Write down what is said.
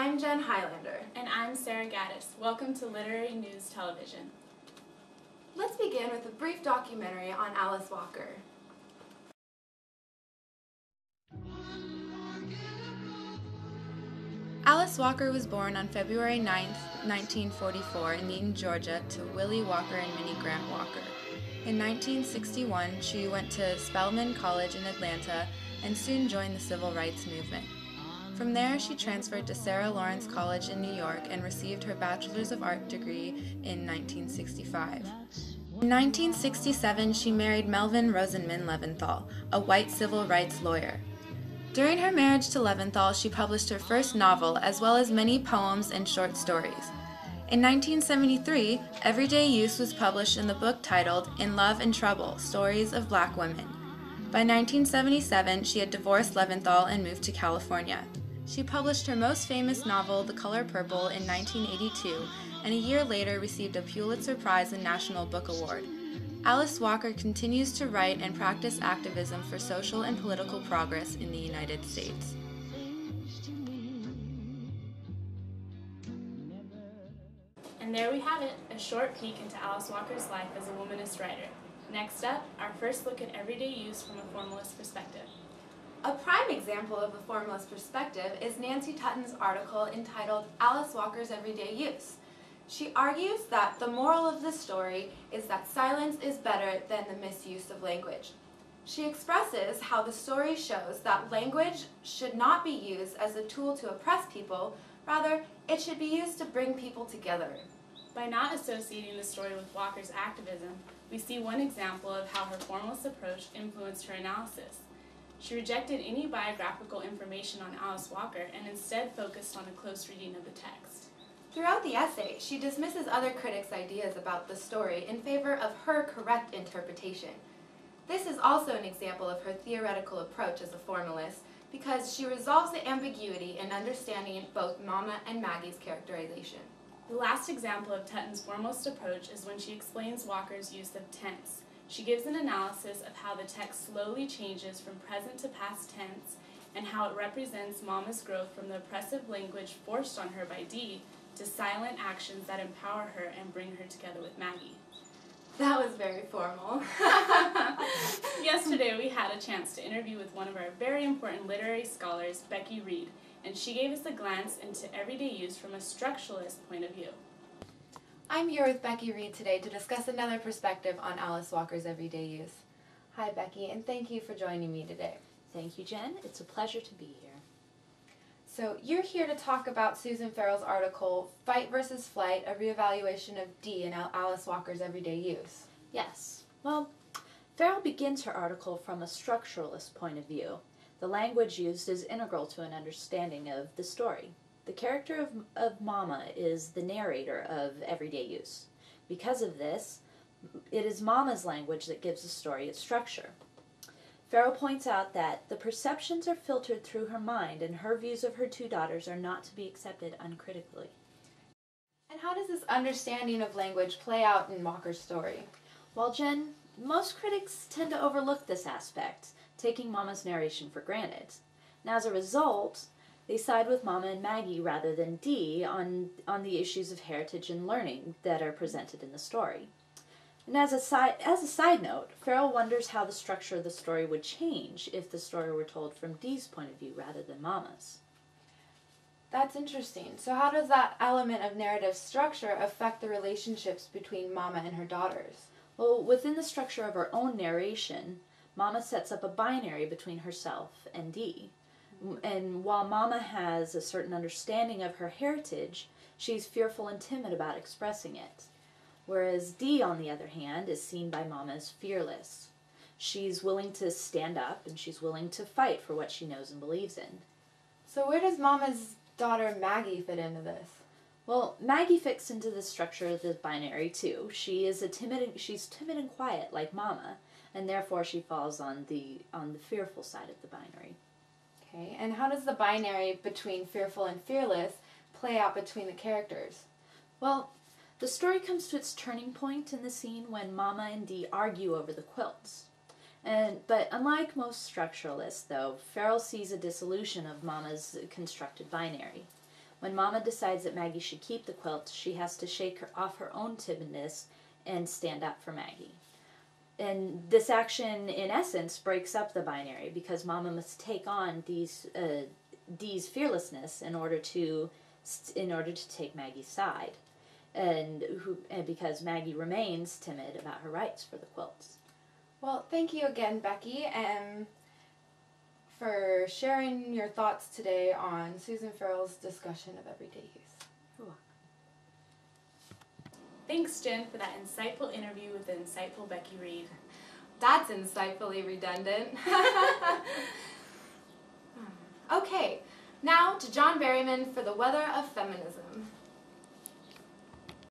I'm Jen Highlander. And I'm Sarah Gaddis. Welcome to Literary News Television. Let's begin with a brief documentary on Alice Walker. Alice Walker was born on February 9, 1944 in Eaton, Georgia to Willie Walker and Minnie Grant Walker. In 1961, she went to Spelman College in Atlanta and soon joined the Civil Rights Movement. From there, she transferred to Sarah Lawrence College in New York and received her Bachelor's of Art degree in 1965. In 1967, she married Melvin Rosenman Leventhal, a white civil rights lawyer. During her marriage to Leventhal, she published her first novel, as well as many poems and short stories. In 1973, Everyday Use was published in the book titled In Love and Trouble: Stories of Black Women. By 1977, she had divorced Leventhal and moved to California. She published her most famous novel, The Color Purple, in 1982, and a year later received a Pulitzer Prize and National Book Award. Alice Walker continues to write and practice activism for social and political progress in the United States. And there we have it, a short peek into Alice Walker's life as a womanist writer. Next up, our first look at everyday use from a formalist perspective. A prime example of a formalist perspective is Nancy Tutton's article entitled Alice Walker's Everyday Use. She argues that the moral of this story is that silence is better than the misuse of language. She expresses how the story shows that language should not be used as a tool to oppress people, rather, it should be used to bring people together. By not associating the story with Walker's activism, we see one example of how her formalist approach influenced her analysis. She rejected any biographical information on Alice Walker and instead focused on a close reading of the text. Throughout the essay, she dismisses other critics' ideas about the story in favor of her correct interpretation. This is also an example of her theoretical approach as a formalist, because she resolves the ambiguity in understanding both Mama and Maggie's characterization. The last example of Tutton's formalist approach is when she explains Walker's use of tense. She gives an analysis of how the text slowly changes from present to past tense and how it represents Mama's growth from the oppressive language forced on her by Dee to silent actions that empower her and bring her together with Maggie. That was very formal. Yesterday we had a chance to interview with one of our very important literary scholars, Becky Reed, and she gave us a glance into everyday use from a structuralist point of view. I'm here with Becky Reed today to discuss another perspective on Alice Walker's everyday use. Hi Becky, and thank you for joining me today. Thank you, Jen. It's a pleasure to be here. So you're here to talk about Susan Farrell's article, Fight versus Flight, a reevaluation of Dee in Alice Walker's everyday use. Yes. Well, Farrell begins her article from a structuralist point of view. The language used is integral to an understanding of the story. The character of Mama is the narrator of everyday use. Because of this, it is Mama's language that gives the story its structure. Farrell points out that the perceptions are filtered through her mind and her views of her two daughters are not to be accepted uncritically. And how does this understanding of language play out in Walker's story? Well, Jen, most critics tend to overlook this aspect, taking Mama's narration for granted. And as a result, they side with Mama and Maggie rather than Dee on the issues of heritage and learning that are presented in the story. And as a side note, Farrell wonders how the structure of the story would change if the story were told from Dee's point of view rather than Mama's. That's interesting. So how does that element of narrative structure affect the relationships between Mama and her daughters? Well, within the structure of her own narration, Mama sets up a binary between herself and Dee. And while Mama has a certain understanding of her heritage, she's fearful and timid about expressing it. Whereas Dee, on the other hand, is seen by Mama as fearless. She's willing to stand up and she's willing to fight for what she knows and believes in. So where does Mama's daughter Maggie fit into this? Well, Maggie fits into the structure of the binary too. She's timid and quiet like Mama, and therefore she falls on the fearful side of the binary. Okay, and how does the binary between fearful and fearless play out between the characters? Well, the story comes to its turning point in the scene when Mama and Dee argue over the quilts. But unlike most structuralists, though, Farrell sees a dissolution of Mama's constructed binary. When Mama decides that Maggie should keep the quilt, she has to shake off her own timidness and stand up for Maggie. And this action, in essence, breaks up the binary, because Mama must take on Dee's fearlessness in order to take Maggie's side, and because Maggie remains timid about her rights for the quilts. Well, thank you again, Becky, for sharing your thoughts today on Susan Farrell's discussion of everyday use. You're welcome. Thanks, Jen, for that insightful interview with the insightful Becky Reed. That's insightfully redundant. Okay, now to John Berryman for the weather of feminism.